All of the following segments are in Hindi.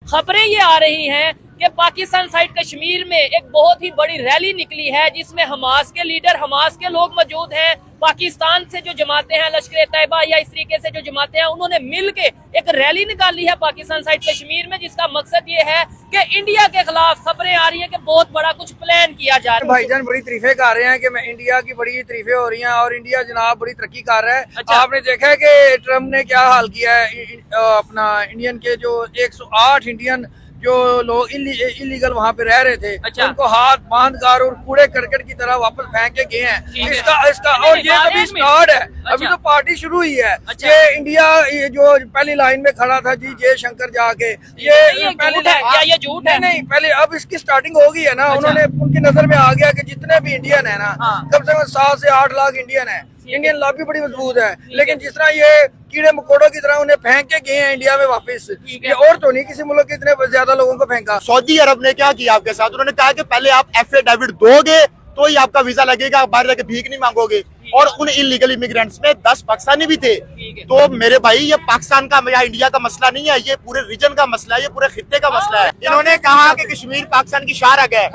खबरें ये आ रही हैं कि पाकिस्तान साइड कश्मीर में एक बहुत ही बड़ी रैली निकली है जिसमें हमास के लीडर, हमास के लोग मौजूद हैं। पाकिस्तान से जो जमातें हैं, लश्कर तैयबा या इस तरीके से जो जमातें हैं, उन्होंने मिल के एक रैली निकाली है पाकिस्तान साइड कश्मीर में, जिसका मकसद ये है कि इंडिया के खिलाफ खबरें आ रही हैं कि बहुत बड़ा कुछ प्लान किया जा रहा है। भाईजान बड़ी तारीफें कर रहे हैं कि मैं इंडिया की बड़ी तारीफें हो रही हैं और इंडिया जनाब बड़ी तरक्की कर रहा है। अच्छा। आपने देखा है कि ट्रम्प ने क्या हाल किया है अपना इंडियन के जो 108 इंडियन जो लोग इलीगल वहाँ पे रह रहे थे, अच्छा। उनको हाथ बांध कर और कूड़े करकट की तरह वापस फेंक के गए हैं। इसका और ये अभी स्टार्ट है, अभी तो पार्टी शुरू हुई है। अच्छा। ये इंडिया ये जो पहली लाइन में खड़ा था जी जयशंकर जाके, ये झूठ है क्या? ये झूठ है? नहीं, पहले अब इसकी स्टार्टिंग हो गई है ना। अच्छा। उन्होंने उनकी नजर में आ गया कि जितने भी इंडियन है ना, हाँ। कम से कम 7 से 8 लाख इंडियन है। इंडियन लॉबी बड़ी मजबूत है, लेकिन जिस तरह ये कीड़े मकोड़ों की तरह उन्हें फेंक के गए हैं इंडिया में वापस, ये और तो नहीं किसी मुल्क के इतने ज्यादा लोगों को फेंका। सऊदी अरब ने क्या किया आपके साथ? उन्होंने कहा कि पहले आप एफिडेविट दोगे तो ही आपका वीजा लगेगा, बाहर जाके भीख नहीं मांगोगे। और उन इलीगल इमिग्रेंट्स में 10 पाकिस्तानी भी थे। तो मेरे भाई, ये पाकिस्तान का या इंडिया का मसला नहीं है, ये पूरे रीजन का मसला है, ये पूरे खित्ते का मसला है। इन्होंने कहा कि कश्मीर पाकिस्तान की शाहरग है,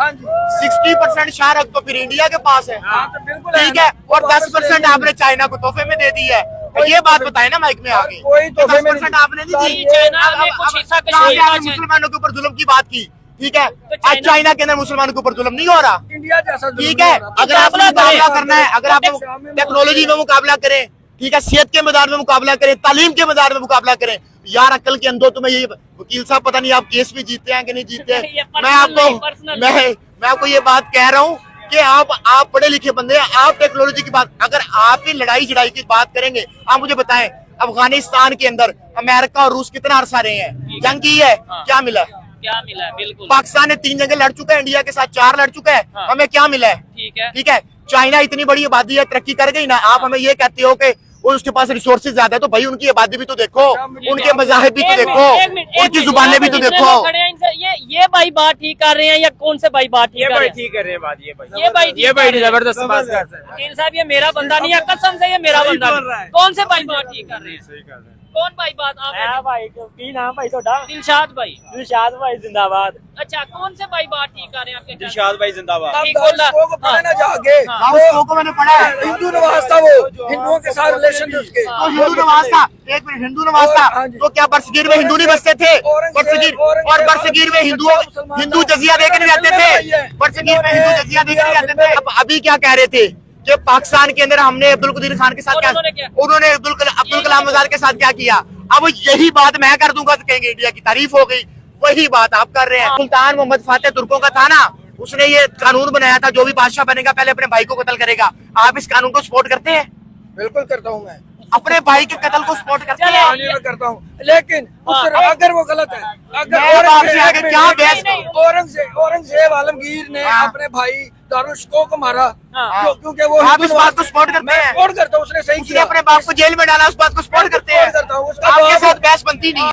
60% शाहरग तो फिर इंडिया के पास है, ठीक है, और 10% आपने चाइना को तोहफे में दे दी है। ये बात बताए ना माइक में आगे, कोई तोहफे में 10% आपने नहीं दी। चाइना ने कुछ हिस्सा कश्मीर का मुसलमानों के ऊपर जुल्म की बात की, ठीक है, आज चाइना के अंदर मुसलमानों के ऊपर जुल्म नहीं हो रहा, इंडिया जैसा ठीक है। अगर आपने मुकाबला करना है, अगर आप टेक्नोलॉजी में मुकाबला करें, ठीक है, सेहत के मैदान में मुकाबला करें, तालीम के मैदान में मुकाबला करें, यार अक्ल के अंदर तुम्हें ये वकील साहब पता नहीं आप केस भी जीतते हैं कि नहीं जीतते हैं। मैं आपको ये बात कह रहा हूँ कि आप पढ़े लिखे बंदे हैं, आप टेक्नोलॉजी की बात, अगर आपकी लड़ाई झड़ाई की बात करेंगे, आप मुझे बताएं अफगानिस्तान के अंदर अमेरिका और रूस कितना अरसा रहे हैं, जंग की है, क्या मिला? क्या मिला है? बिल्कुल। पाकिस्तान ने 3 जंगें लड़ चुका है, इंडिया के साथ 4 लड़ चुका है, हमें क्या मिला है? ठीक है। चाइना इतनी बड़ी आबादी है, तरक्की कर गई ना, आप हमें ये कहते हो कि उसके पास रिसोर्सेज ज्यादा है, तो भाई उनकी आबादी भी तो देखो, उनके मज़ाहिब भी तो देखो, उनकी जुबानें भी तो देखो। ये भाई बात ठीक कर रहे हैं या कौन से भाई बात ठीक कर रहे हैं? ठीक कर रहे हैं बात, ये भाई जबरदस्त बात कर रहे हैं। वकील साहब, ये मेरा बंदा नहीं है, कसम से ये मेरा बंदा नहीं। कौन से भाई बात ठीक कर रहे हैं? कौन भाई बात? आप भाई की नाम भाई छोटा दिलशाद भाई। दिलशाद भाई जिंदाबाद। अच्छा, कौन से भाई बात ठीक कर रहे हैं आपके? दिलशाद भाई जिंदाबाद। ठीक बोला। को पढ़े ना जाके, को मैंने पढ़ा है, हिंदू नवाज था, वो हिंदुओं के साथ रिलेशन थे उसके। तो हिंदू नवाज था, एक मिनट, हिंदू नवाज था, तो क्या बरसगीर में हिंदू नहीं बसते थे? बरसगीर में हिंदू जजिया देकर रहते थे, बरसगीर में हिंदू जजिया देकर रहते थे। अभी क्या कह रहे थे कि पाकिस्तान के अंदर हमने अब्दुल कदीर खान के साथ क्या, उन्होंने अब्दुल कलाम आजाद के साथ क्या किया? अब यही बात मैं कर दूंगा तो कहेंगे इंडिया की तारीफ हो गई, वही बात आप कर रहे हैं। सुल्तान मोहम्मद फातेह तुर्कों का था ना, उसने ये कानून बनाया था, जो भी बादशाह बनेगा पहले अपने भाई को कत्ल करेगा। आप इस कानून को सपोर्ट करते हैं? बिल्कुल करता हूँ, मैं अपने भाई के कत्ल को सपोर्ट करते हैं? मैं करता हूँ, लेकिन अगर वो गलत है, औरंगजेब आलमगीर ने अपने भाई दारुशको को मारा, क्योंकि वो आप इस बात को सपोर्ट करते हैं? सपोर्ट करता हूँ, उसने सही किया, अपने बाप को जेल में डाला, उस बात को सपोर्ट करते हैं? आपके साथ बहस बनती नहीं है।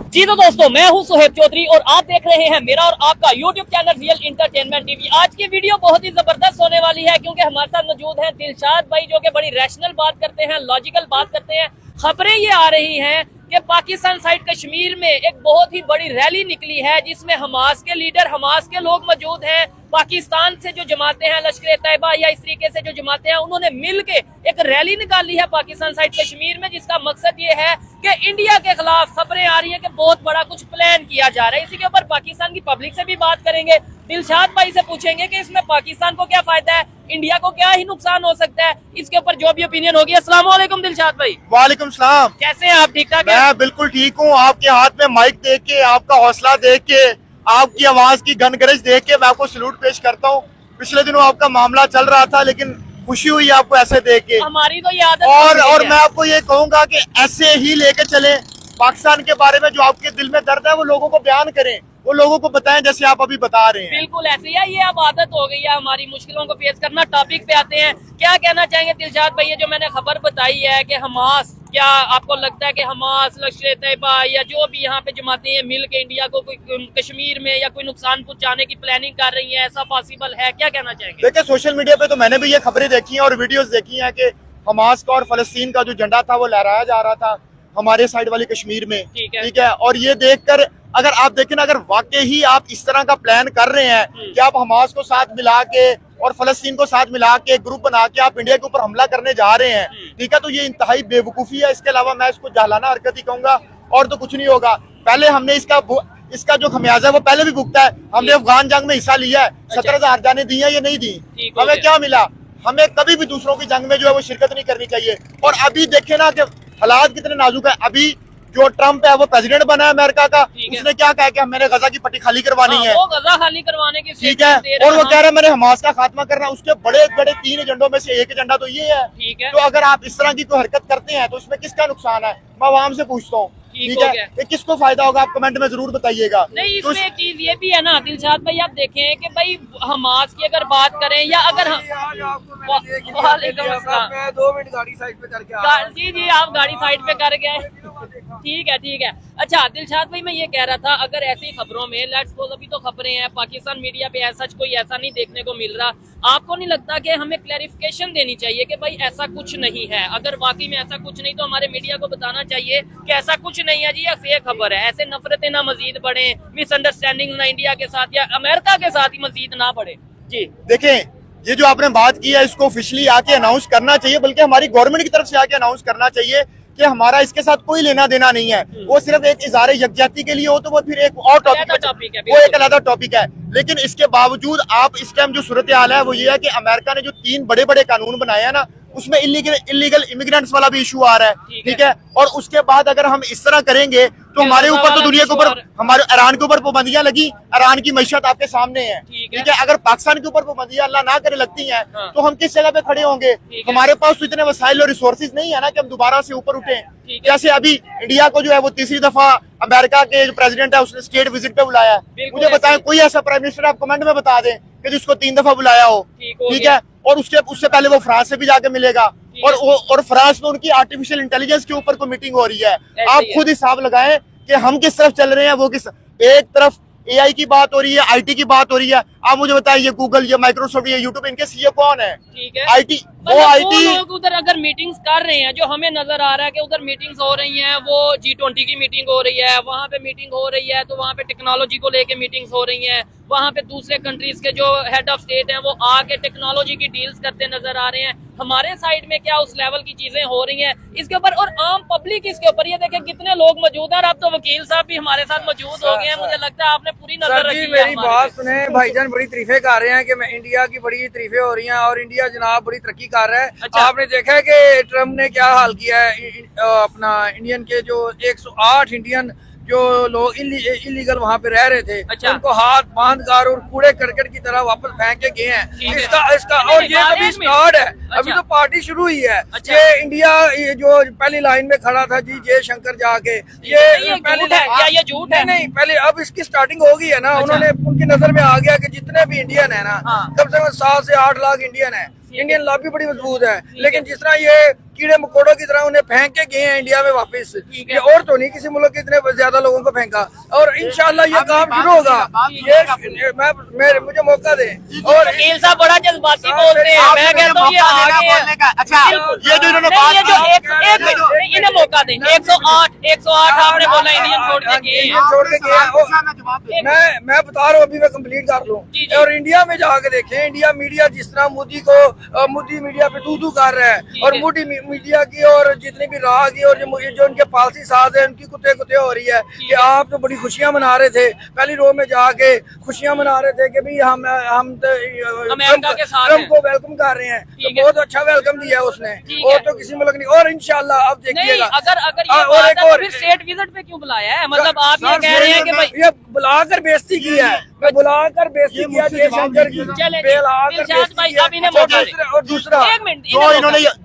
जी तो दोस्तों, मैं हूं सुहेब चौधरी और आप देख रहे हैं मेरा और आपका YouTube channel real entertainment TV. आज की वीडियो बहुत ही जबरदस्त होने वाली है, क्योंकि हमारे साथ मौजूद हैं दिलशाद भाई, जो कि बड़ी रैशनल बात करते हैं, लॉजिकल बात करते हैं। खबरें ये आ रही हैं कि पाकिस्तान साइड कश्मीर में एक बहुत ही बड़ी रैली निकली है जिसमें हमास के लीडर, हमास के लोग मौजूद हैं। पाकिस्तान से जो जमातें हैं, लश्कर तैयबा या इस तरीके से जो जमातें हैं, उन्होंने मिल के एक रैली निकाली है पाकिस्तान साइड कश्मीर में, जिसका मकसद ये है कि इंडिया के खिलाफ खबरें आ रही है कि बहुत बड़ा कुछ प्लान किया जा रहा है। इसी के ऊपर पाकिस्तान की पब्लिक से भी बात करेंगे, दिलशाद भाई से पूछेंगे कि इसमें पाकिस्तान को क्या फायदा है, इंडिया को क्या ही नुकसान हो सकता है। इसके ऊपर जो भी ओपिनियन होगी। अस्सलाम वालेकुम दिलशाद भाई। वालेकुम सलाम। कैसे हैं आप? ठीक ठाक? मैं बिल्कुल ठीक हूँ। आपके हाथ में माइक देख के, आपका हौसला देख के, आपकी आवाज की गनगरज देख के मैं आपको सैल्यूट पेश करता हूँ। पिछले दिनों आपका मामला चल रहा था, लेकिन खुशी हुई आपको ऐसे देख के। हमारी तो ये आदत और मैं आपको ये कहूंगा कि ऐसे ही लेके चले। पाकिस्तान के बारे में जो आपके दिल में दर्द है वो लोगों को बयान करें, वो लोगों को बताएं जैसे आप अभी बता रहे हैं। बिल्कुल ऐसे ही है, ये अब आदत हो गई है हमारी मुश्किलों को फेस करना। टॉपिक पे आते हैं, क्या कहना चाहेंगे दिलशाद भाई? ये जो मैंने खबर बताई है कि हमास, क्या आपको लगता है कि हमास, लश्कर तैयबा या जो भी यहाँ पे जमातें हैं मिल के इंडिया को कोई कश्मीर में या कोई नुकसान पहुंचाने की प्लानिंग कर रही है? ऐसा पॉसिबल है? क्या कहना चाहेंगे? देखिए, सोशल मीडिया पे तो मैंने भी ये खबरें देखी हैं और वीडियोस देखी हैं कि हमास का और फलस्तीन का जो झंडा था वो लहराया जा रहा था। हमारे साइड वाले कश्मीर में, ठीक है। ठीक है। और ये देखकर अगर आप देखें ना, अगर वाकई ही आप इस तरह का प्लान कर रहे हैं कि आप हमास को साथ मिला के और फलस्तीन को साथ मिला के एक ग्रुप बना के आप इंडिया के ऊपर हमला करने जा रहे हैं, ठीक है, तो ये इंतहाई बेवकूफी है। इसके अलावा मैं इसको जालाना हरकत ही कहूंगा, और तो कुछ नहीं होगा। पहले हमने इसका जो खमियाजा है वो पहले भी भुगता है। हमने अफगान जंग में हिस्सा लिया है, 17,000 जाने दी है, ये नहीं दी, हमें क्या मिला? हमें कभी भी दूसरों की जंग में जो है वो शिरकत नहीं करनी चाहिए। और अभी देखे ना कि हालात कितने नाजुक है। अभी जो ट्रम्प है वो प्रेसिडेंट बना है अमेरिका का, उसने क्या कहा कि मैंने गजा की पट्टी खाली करवानी है, वो गजा खाली करवाने की, ठीक है, और वो कह रहे हैं मैंने हमास का खात्मा करना। उसके बड़े बड़े 3 एजेंडों में से एक एजेंडा तो ये है, ठीक है। तो अगर आप इस तरह की कोई हरकत करते हैं तो इसमें किसका नुकसान है? मैं आवाम से पूछता हूँ, ठीक है, ये किसको फायदा होगा? आप कमेंट में जरूर बताइएगा। नहीं, इसमें एक चीज ये भी है ना दिलशाद भाई, आप देखें कि भाई हमास की अगर बात करें या अगर मैं 2 मिनट गाड़ी साइड पे करके आ रहा हूं। जी आप गाड़ी साइड पे कर गए, ठीक है। अच्छा दिलशाद भाई, मैं ये कह रहा था, अगर ऐसी खबरों में लेट्स सपोज अभी तो खबरें हैं पाकिस्तान मीडिया पे ऐसा कोई ऐसा नहीं देखने को मिल रहा, आपको नहीं लगता कि हमें क्लैरिफिकेशन देनी चाहिए कि भाई ऐसा कुछ नहीं है? अगर वाकई में ऐसा कुछ नहीं तो हमारे मीडिया को बताना चाहिए कि ऐसा कुछ नहीं है जी, ये फेक खबर है। ऐसे नफरतें ना मजीद बढ़े, मिसअंडरस्टैंडिंग ना इंडिया के साथ या अमेरिका के साथ ही मजीद ना बढ़े। जी देखें, ये जो आपने बात की है इसको ऑफिशियली आके अनाउंस करना चाहिए, बल्कि हमारी गवर्नमेंट की तरफ से आके अनाउंस करना चाहिए कि हमारा इसके साथ कोई लेना देना नहीं है। वो सिर्फ एक इज़हार यकजहती के लिए हो तो वो फिर एक और टॉपिक है, वो एक अलग टॉपिक है। लेकिन इसके बावजूद आप इस टाइम जो सूरत हाल है वो ये है कि अमेरिका ने जो 3 बड़े बड़े कानून बनाए हैं ना, उसमें इलीगल इमिग्रेंट्स वाला भी इशू आ रहा है, ठीक है। और उसके बाद अगर हम इस तरह करेंगे तो हमारे ऊपर तो दुनिया के ऊपर, हमारे ईरान के ऊपर पाबंदियां लगी, ईरान की मैशत आपके सामने है, ठीक है। अगर पाकिस्तान के ऊपर पाबंदियां अल्लाह ना करे लगती हैं तो हम किस जगह पे खड़े होंगे? हमारे पास तो इतने वसाइल और रिसोर्सेज नहीं है ना कि हम दोबारा से ऊपर उठे। जैसे अभी इंडिया को जो है वो 3री दफा अमेरिका के जो प्रेसिडेंट है उसने स्टेट विजिट पे बुलाया है। मुझे बताएं कोई ऐसा प्राइम मिनिस्टर आप कमेंट में बता दें कि जिसको 3 दफा बुलाया हो, ठीक है। और उससे पहले वो फ्रांस से भी जाके मिलेगा, और फ्रांस में उनकी आर्टिफिशियल इंटेलिजेंस के ऊपर कोई मीटिंग हो रही है। आप खुद हिसाब लगाएं कि हम किस तरफ चल रहे हैं, वो किस, एक तरफ AI की बात हो रही है, IT की बात हो रही है। आप मुझे बताएं ये गूगल, ये माइक्रोसॉफ्ट, ये यूट्यूब, इनके CEO कौन है? ठीक है, IT, वो IT लोग उधर अगर मीटिंग्स कर रहे हैं, जो हमें नजर आ रहा है कि उधर मीटिंग्स हो रही हैं, वो G20 की मीटिंग हो रही है, वहाँ पे मीटिंग हो रही है, तो वहाँ पे टेक्नोलॉजी को लेके मीटिंग्स हो रही हैं, वहाँ पे दूसरे कंट्रीज के जो हेड ऑफ स्टेट हैं वो आके टेक्नोलॉजी की डील्स करते नजर आ रहे हैं। हमारे साइड में क्या उस लेवल की चीजें हो रही हैं इसके ऊपर, और आम पब्लिक इसके ऊपर, ये देखें कितने लोग मौजूद हैं। और अब तो वकील साहब भी हमारे साथ मौजूद हो गए हैं, मुझे लगता है आपने पूरी नजर रखी है। मेरी बात सुने, भाईजान बड़ी तारीफें कर रहे हैं कि मैं इंडिया की बड़ी तारीफें हो रही हैं और इंडिया जनाब बड़ी तरक्की कर रहा है। अच्छा। आपने देखा है कि ट्रम्प ने क्या हाल किया है अपना इंडियन के जो 108 इंडियन जो लोग इलीगल वहाँ पे रह रहे थे, अच्छा। उनको हाथ बांध कर और कूड़े करकट की तरह वापस फेंक के गए हैं। इसका और ये अभी स्टार्ट है, अभी तो पार्टी शुरू हुई है। ये इंडिया ये जो पहली लाइन में खड़ा था जी जयशंकर जाके, ये पहले ये झूठ है, नहीं पहले अब इसकी स्टार्टिंग हो गई है ना। उन्होंने उनकी नजर में आ गया कि जितने भी इंडियन है ना, कम से कम 7 से 8 लाख इंडियन है। इंडियन लॉबी बड़ी मजबूत है, लेकिन जिस तरह ये कीड़े मकोड़ों की तरह उन्हें फेंक के गए हैं इंडिया में वापस, ये और तो नहीं किसी मुल्क के इतने ज्यादा लोगों को फेंका। और इंशाल्लाह ये काम शुरू होगा। ये मुझे मौका दे। और वकील साहब बड़ा जज्बाती बोलते हैं, मैं कहता हूँ ये आगे है। अच्छा, ये जो इन्होंने बात की, इन्हें मौका दें। 108 आपने बोला इंडियन छोड़ के गए हैं, छोड़ के गए। मैं बता रहा हूँ, अभी मैं कंप्लीट कर लूँ। और इंडिया में जाके देखें, इंडिया मीडिया जिस तरह मोदी मीडिया पे तू कर रहा है, और मोदी मीडिया की और जितनी भी राह की और जो उनके पॉलिसी साथ है उनकी कुत्ते हो रही है कि आप तो बड़ी खुशियां मना रहे थे, पहली रो में जाके खुशियां मना रहे थे कि भाई हम ट्रम्प को वेलकम कर रहे हैं, तो बहुत अच्छा वेलकम दिया उसने, और तो किसी मुल्क नहीं। और इंशाल्लाह अब देखिएगा, अगर फिर स्टेट विजिट पे क्यों बुलाया है? मतलब आप ये कह रहे हैं कि भाई ये बुलाकर बेइज्जती की है, बुलाकर बेइज्जती किया जयशंकर की, और दूसरा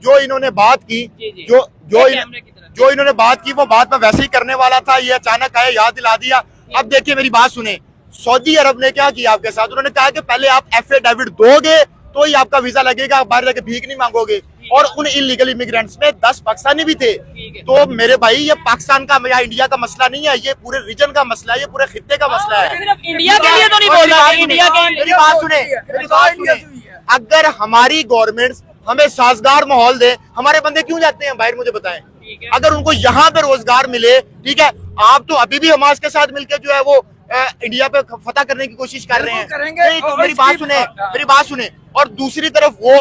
जो इन्होंने बात की, जो इन्होंने बात की वो बात मैं वैसे ही करने वाला था, ये अचानक आया, याद दिला दिया। अब देखिए मेरी बात सुने, सऊदी अरब ने क्या किया आपके साथ? उन्होंने कहा कि पहले आप एफिडेविट दोगे तो ही आपका वीजा लगेगा, बाहर जाके भीख नहीं मांगोगे। और उन इलीगल इमिग्रेंट्स में 10 पाकिस्तानी भी थे। तो मेरे भाई ये पाकिस्तान का या इंडिया का मसला नहीं है, ये पूरे रीजन का मसला है, ये पूरे खित्ते का मसला है। सिर्फ इंडिया के लिए तो नहीं बोल रहा, इंडिया के मेरी बात सुने, अगर हमारी गवर्नमेंट हमें साजगार माहौल दे, हमारे बंदे क्यों जाते हैं बाहर? मुझे बताएं, ठीक है। अगर उनको यहाँ पे रोजगार मिले, ठीक है, आप तो अभी भी हमास के साथ मिलकर जो है वो इंडिया पे फतह करने की कोशिश कर रहे हैं। करेंगे। नहीं, तो मेरी बात सुने और दूसरी तरफ वो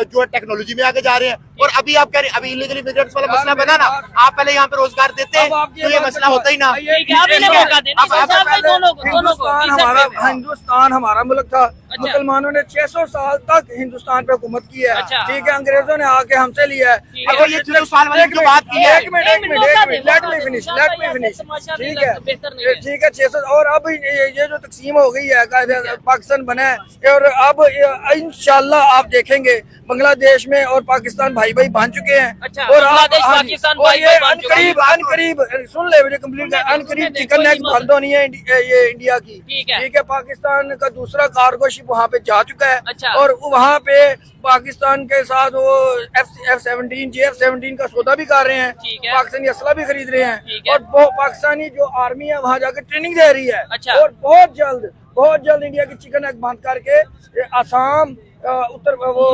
जो टेक्नोलॉजी में आगे जा रहे हैं। और अभी आप कह रहे हैं अभी इलीगल इमिग्रेंट्स वाला मसला बना ना, आप पहले यहाँ पे रोजगार देते हैं तो ये मसला होता ही ना। हिंदुस्तान हमारा मुल्क था, मुसलमानों ने 600 साल तक हिंदुस्तान पे हुकूमत की है, ठीक है, अंग्रेजों ने आके हमसे लिया है। अगर ये 600 साल वाली जो बात की है, एक मिनट लेट मी फिनिश, ठीक है, ठीक है, 600 और अब ये जो तकसीम हो गई है, पाकिस्तान बना है, और अब इंशाल्लाह आप देखेंगे बांग्लादेश में और पाकिस्तान भाई भाई बन चुके हैं। और अनकरीब सुन ले मुझे कंप्लीट, अनकरीब चिकन नेक बंद होनी है ये इंडिया की, ठीक है, पाकिस्तान का दूसरा कार्गो शिप वहाँ पे जा चुका है। और वहाँ पे पाकिस्तान के साथ वो F-17 JF-17 का सौदा भी कर रहे हैं, पाकिस्तानी असला भी खरीद रहे हैं, और पाकिस्तानी जो आर्मी है वहाँ जाकर ट्रेनिंग दे रही है। और बहुत जल्द इंडिया की चिकन नेक बंद करके आसाम उत्तर वो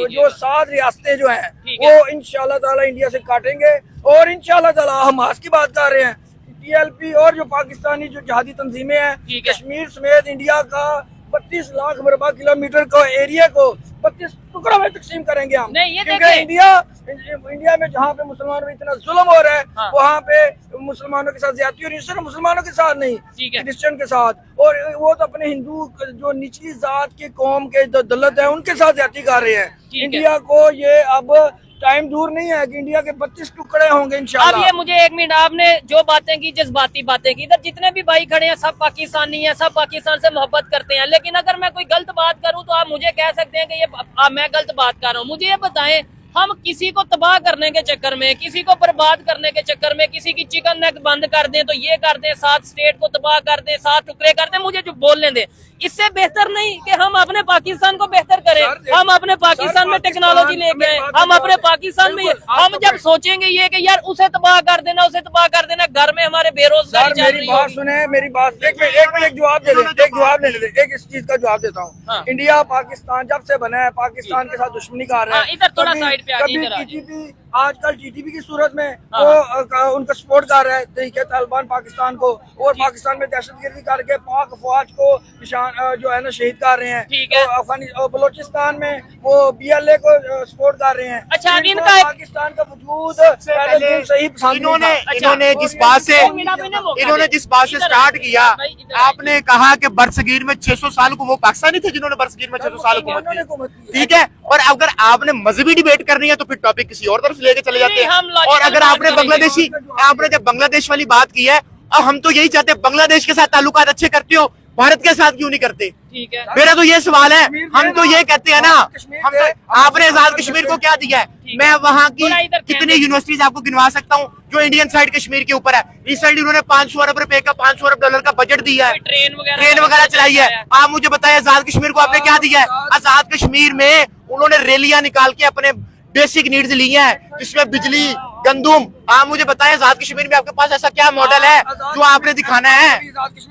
जो 7 रियासतें जो हैं वो इंशाल्लाह ताला इंडिया से काटेंगे। और इंशाल्लाह ताला हम हमास की बात कर रहे हैं, TLP और जो पाकिस्तानी जो जिहादी तंजीमें हैं, कश्मीर समेत इंडिया का 32 लाख मरबा किलोमीटर को एरिया को 32 टुकड़ों में तकसीम करेंगे हम। क्योंकि इंडिया में जहाँ पे मुसलमानों में इतना जुल्म हो रहा है, वहाँ पे मुसलमानों के साथ ज्यादती, और सिर्फ मुसलमानों के साथ नहीं, क्रिश्चियन के साथ, और वो तो अपने हिंदू जो निचली जात के कौम के दलत है उनके साथ ज्यादती कर रहे हैं। इंडिया को ये अब टाइम दूर नहीं है कि इंडिया के 32 टुकड़े होंगे इंशाल्लाह। अब ये मुझे 1 मिनट, आपने जो बातें की, जज्बाती बातें की, इधर जितने भी भाई खड़े हैं सब पाकिस्तानी हैं, सब पाकिस्तान से मोहब्बत करते हैं, लेकिन अगर मैं कोई गलत बात करूं तो आप मुझे कह सकते हैं कि ये मैं गलत बात कर रहा हूं। मुझे ये बताएं, हम किसी को तबाह करने के चक्कर में, किसी को बर्बाद करने के चक्कर में, किसी की चिकन नेक बंद कर दें तो ये कर दें, 7 स्टेट को तबाह कर दें, 7 टुकड़े कर दें, मुझे जो बोलने दें, इससे बेहतर नहीं कि हम अपने पाकिस्तान को बेहतर करें, हम अपने पाकिस्तान में टेक्नोलॉजी लेके आए, हम अपने पाकिस्तान में, हम जब सोचेंगे ये कि यार उसे तबाह कर देना, उसे तबाह कर देना, घर में हमारे बेरोजगारी चल रही है। सुने मेरी बात, एक जवाब दे दे, एक जवाब लेने दे, एक इस चीज का जवाब देता हूँ। इंडिया पाकिस्तान जब से बना है पाकिस्तान के साथ दुश्मनी कर रहा है, इधर थोड़ा साइड पे आगे, आजकल GDP की सूरत में वो उनका सपोर्ट कर रहा है, ठीक है, तालिबान पाकिस्तान को, और पाकिस्तान में दहशतगर्दी करके पाक फौज को निशान जो है ना शहीद कर रहे हैं, ठीक है, बलोचिस्तान में वो BLA को सपोर्ट कर रहे हैं। अच्छा, इनका पाकिस्तान का वजूद सही इन्होंने जिस बात से स्टार्ट किया, आपने कहा कि बरसगीर में 600 साल को वो पाकिस्तानी थे जिन्होंने बरसगीर में 600 साल हुकूमत की, ठीक है। और अगर आपने मजहबी डिबेट करनी है तो फिर टॉपिक किसी और तरफ लेके चले जाते हैं। और अगर आपने जब बांग्लादेश वाली बात की है, अब हम तो यही चाहते हैं बांग्लादेश के साथ ताल्लुकात अच्छे करते हो, भारत के साथ क्यों नहीं करते? ठीक है, मेरा तो ये सवाल है। हम तो ये कहते हैं ना, हम तो, आपने आजाद कश्मीर को क्या दिया है? मैं वहाँ की कितनी यूनिवर्सिटीज आपको गिनवा सकता हूँ जो इंडियन साइड कश्मीर के ऊपर है। रिसेंटली उन्होंने 500 अरब रुपए का, 500 अरब डॉलर का बजट दिया है, ट्रेन वगैरह चलाई है। आप मुझे बताएं आजाद कश्मीर को आपने क्या दिया है? आजाद कश्मीर में उन्होंने रैलियां निकाल के अपने बेसिक नीड्स ली हैं, जिसमें बिजली, गंदुम। आप मुझे बताएं आजाद कश्मीर में आपके पास ऐसा क्या मॉडल है जो आपने दिखाना है?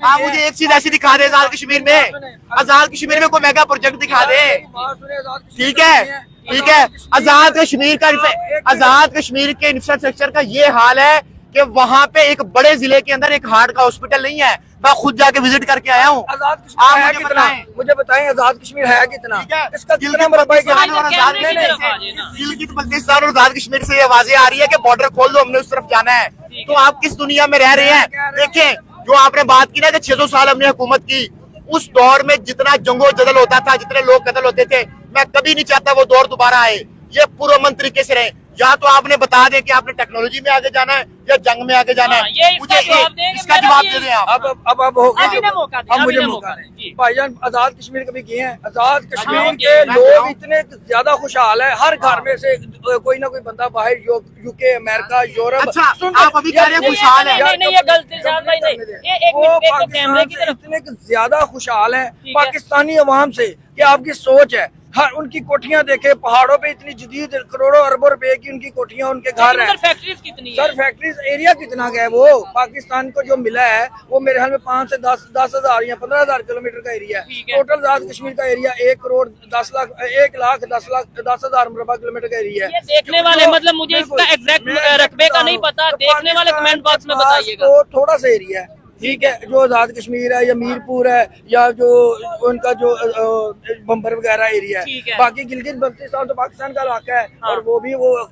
आप मुझे एक चीज ऐसी दिखा दे आजाद कश्मीर में, आजाद कश्मीर में कोई मेगा प्रोजेक्ट दिखा दे, ठीक है। आजाद कश्मीर के इंफ्रास्ट्रक्चर का ये हाल है कि वहाँ पे एक बड़े जिले के अंदर एक हार्ट का हॉस्पिटल नहीं है। मैं खुद जाके विजिट करके आया हूँ। मुझे बताएं आजाद कश्मीर है कितना? इसका कितना बल्तिस्तान और आजाद कश्मीर से ये आवाजें आ रही है कि बॉर्डर खोल दो, हमने उस तरफ जाना है। तो आप किस दुनिया में रह रहे हैं? देखें, जो आपने बात की ना कि 600 साल हमने हुकूमत की, उस दौर में जितना जंगो जदल होता था, जितने लोग कत्ल होते थे, मैं कभी नहीं चाहता वो दौर दोबारा आए। ये पुरअमन तरीके से रहे। या तो आपने बता दें कि आपने टेक्नोलॉजी में आगे जाना है या जंग में आगे जाना है। मुझे इसका जवाब दे दें आप। अब मुझे मौका दें। भाईजान आजाद कश्मीर कभी गए हैं? आजाद कश्मीर के लोग इतने ज्यादा खुशहाल है, हर घर में से कोई ना कोई बंदा बाहर UK, अमेरिका, यूरोप। अच्छा, आप अभी कह रहे हैं खुशहाल है? वो इतने ज्यादा खुशहाल है पाकिस्तानी अवाम से कि आपकी सोच है हर उनकी कोठियां देखे, पहाड़ों पे इतनी जदीद करोड़ों अरबों रुपए की उनकी कोठियां, उनके घर हैं। फैक्ट्रीज कितनी है? सर फैक्ट्रीज एरिया कितना का है? वो पाकिस्तान को जो मिला है वो मेरे ख्याल में 5 से 10,000 या 15,000 किलोमीटर का एरिया है। टोटल आजाद कश्मीर का एरिया 1,10,00,000 मुरबा किलोमीटर का एरिया है। ये देखने वाले, मतलब मुझे इसका एग्जैक्ट रकबे का नहीं पता, देखने वाले कमेंट बॉक्स में बताइएगा। तो थोड़ा सा एरिया है, ठीक है, जो आजाद कश्मीर है या मीरपुर है या जो उनका जो बम्बर वगैरह एरिया है। बाकी गिलगित बल्तिस्तान तो पाकिस्तान का इलाका है। और वो भी वो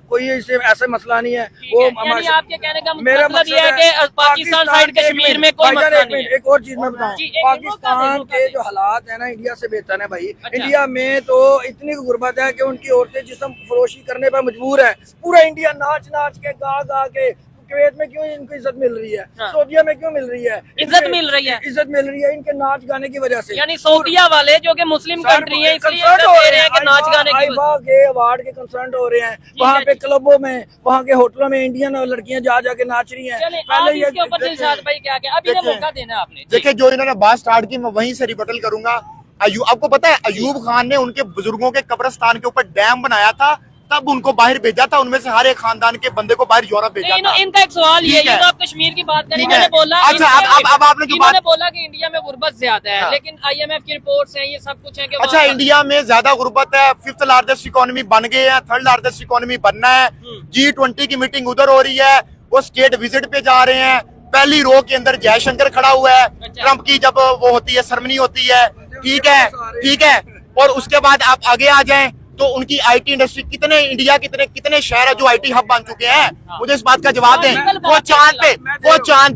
कोई इससे ऐसा मसला नहीं है। वो यानी आपके कहने का मतलब ये है कि पाकिस्तान साइड कश्मीर में कोई मसला नहीं है। एक और चीज मैं बताऊं, पाकिस्तान के जो हालात है ना इंडिया से बेहतर है भाई। इंडिया में तो इतनी गुर्बत है कि उनकी औरतें जिस्म फरोशी करने पर मजबूर है। पूरा इंडिया नाच नाच के गा गा के, कुवैत में क्यों इनको इज्जत मिल रही है, सऊदीया में क्यों मिल रही है, इज्जत मिल रही है, इज्जत मिल रही है इनके नाच गाने की वजह से। यानी सऊदीया वाले जो कि मुस्लिम कंट्री है इसलिए इज्जत दे रहे हैं कि नाच गाने की वजह से अवार्ड के कंसर्न हो रहे हैं। वहाँ पे क्लबों में, वहाँ के होटलों में इंडियन लड़कियां जा जाके नाच रही हैं। पहले इसके ऊपर दिलशाद भाई क्या क्या अभी मौका देना आपने। देखिए जो इन्होंने बात स्टार्ट की मैं वहीं से रिबटल करूंगा। आपको पता है अयूब खान ने उनके बुजुर्गों के कब्रिस्तान के ऊपर डैम बनाया था, तब उनको बाहर भेजा था। उनमें से हर एक खानदान के बंदे को बाहर यूरोप भेजा था। इनका एक सवाल ये तो आप कश्मीर की बात करें, इन्होंने बोला, अच्छा अब आपने जो बात बोला कि इंडिया में गुर्बत ज्यादा है, लेकिन IMF की रिपोर्ट्स हैं, ये सब कुछ है कि अच्छा इंडिया में ज्यादा गुर्बत है, 5th लार्जेस्ट इकोनॉमी बन गए हैं, 3rd लार्जेस्ट इकोनॉमी बनना है। G20 की मीटिंग उधर हो रही है, वो स्टेट विजिट पे जा रहे हैं। पहली रो के अंदर जयशंकर खड़ा हुआ है। ट्रंप की जब वो होती है सेरेमनी होती है, ठीक है ठीक है। और उसके बाद आप आगे आ जाएं तो उनकी IT इंडस्ट्री कितने शहर है जो IT हब बन चुके हैं। मुझे इस बात का जवाब दें। वो चांद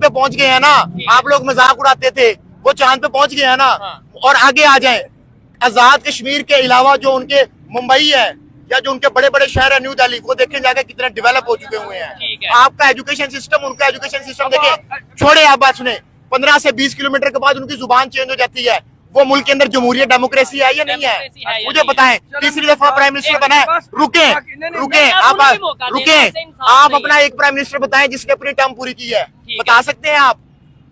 पे पहुंच गए हैं ना। आप लोग मजाक उड़ाते थे, वो चांद पे पहुंच गए हैं ना। और आगे आ जाएं, आजाद कश्मीर के अलावा जो उनके मुंबई है या जो उनके बड़े बड़े शहर है न्यू दिल्ली, वो देखें जाके कितने डेवलप हो चुके हुए हैं। आपका एजुकेशन सिस्टम, उनका एजुकेशन सिस्टम देखें। छोड़े आप बात सुने, 15 से 20 किलोमीटर के बाद उनकी जुबान चेंज हो जाती है। वो मुल्क के अंदर जमहूरियत डेमोक्रेसी है या नहीं है? मुझे बताएं। तीसरी दफा प्राइम मिनिस्टर बना है। रुके आप अपना एक प्राइम मिनिस्टर बताएं जिसने अपनी टर्म पूरी की है, बता सकते हैं आप?